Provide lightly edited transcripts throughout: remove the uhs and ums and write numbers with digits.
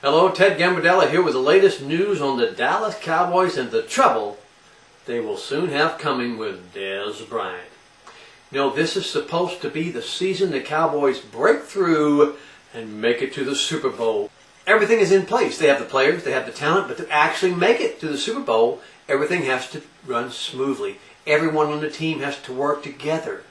Hello, Ted Gambardella here with the latest news on the Dallas Cowboys and the trouble they will soon have coming with Dez Bryant. You know, this is supposed to be the season the Cowboys break through and make it to the Super Bowl. Everything is in place. They have the players, they have the talent, but to actually make it to the Super Bowl, everything has to run smoothly. Everyone on the team has to work together.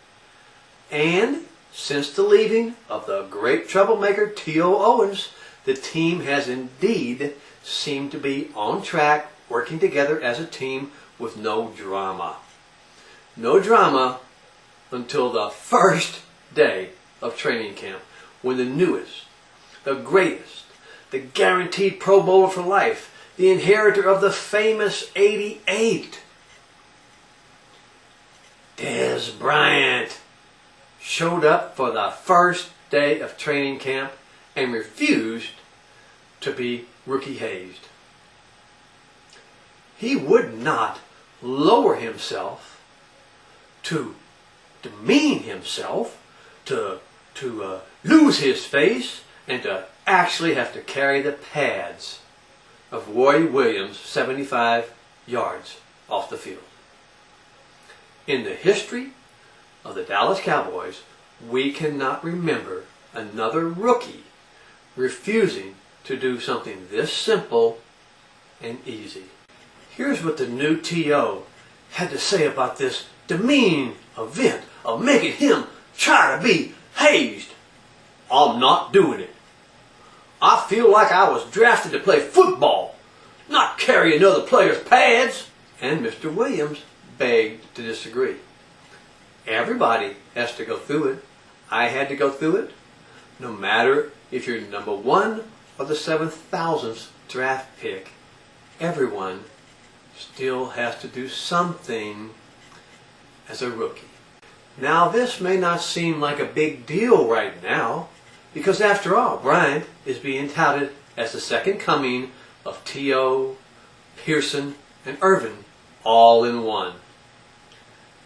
And since the leaving of the great troublemaker T.O. Owens, the team has indeed seemed to be on track, working together as a team with no drama. No drama until the first day of training camp, when the newest, the greatest, the guaranteed Pro Bowler for life, the inheritor of the famous 88, Dez Bryant, showed up for the first day of training camp and refused to be rookie hazed. He would not lower himself, to demean himself, to lose his face, and to actually have to carry the pads of Roy Williams 75 yards off the field. In the history of the Dallas Cowboys, we cannot remember another rookie refusing to do something this simple and easy. Here's what the new T.O. had to say about this demeaning event of making him try to be hazed. I'm not doing it. I feel like I was drafted to play football, not carry another player's pads. And Mr. Williams begged to disagree. Everybody has to go through it. I had to go through it. No matter if you're number 1 or the 7,000th draft pick, everyone still has to do something as a rookie. Now, this may not seem like a big deal right now, because after all, Bryant is being touted as the second coming of T.O., Pearson, and Irvin all in one.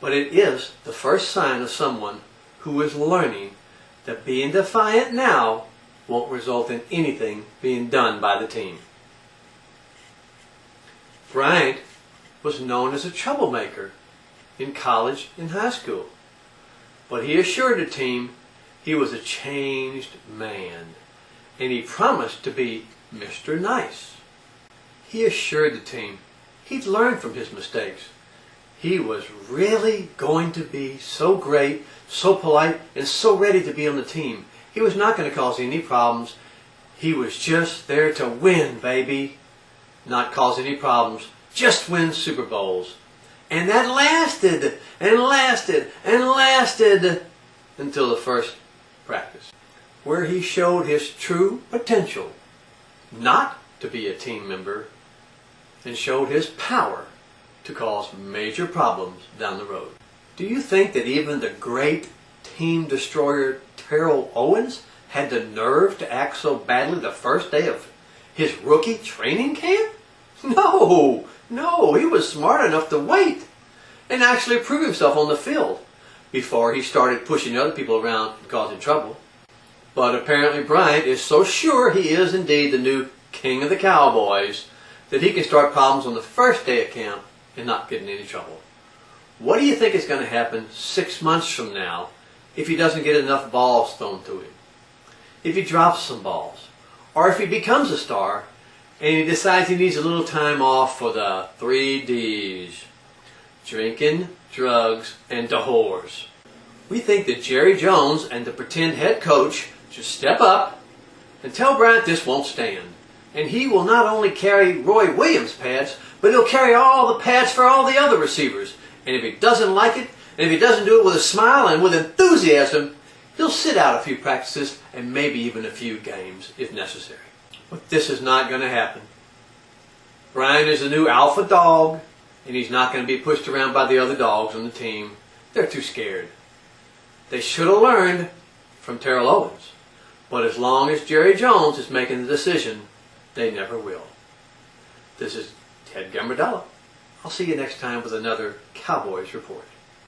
But it is the first sign of someone who is learning that being defiant now won't result in anything being done by the team. Bryant was known as a troublemaker in college and high school, but he assured the team he was a changed man, and he promised to be Mr. Nice. He assured the team he'd learned from his mistakes. He was really going to be so great, so polite, and so ready to be on the team. He was not going to cause any problems. He was just there to win, baby. Not cause any problems. Just win Super Bowls. And that lasted, and lasted, and lasted until the first practice, where he showed his true potential not to be a team member, and showed his power to cause major problems down the road. Do you think that even the great team destroyer Terrell Owens had the nerve to act so badly the first day of his rookie training camp? No, he was smart enough to wait and actually prove himself on the field before he started pushing other people around and causing trouble. But apparently Bryant is so sure he is indeed the new king of the Cowboys that he can start problems on the first day of camp and not get in any trouble. What do you think is going to happen 6 months from now if he doesn't get enough balls thrown to him? If he drops some balls? Or if he becomes a star and he decides he needs a little time off for the 3 Ds: drinking, drugs, and the whores. We think that Jerry Jones and the pretend head coach should step up and tell Bryant this won't stand. And he will not only carry Roy Williams' pads, but he'll carry all the pads for all the other receivers. And if he doesn't like it, and if he doesn't do it with a smile and with enthusiasm, he'll sit out a few practices and maybe even a few games if necessary. But this is not going to happen. Bryant is the new alpha dog, and he's not going to be pushed around by the other dogs on the team. They're too scared. They should have learned from Terrell Owens. But as long as Jerry Jones is making the decision, they never will. This is Ted Gambardella. I'll see you next time with another Cowboys Report.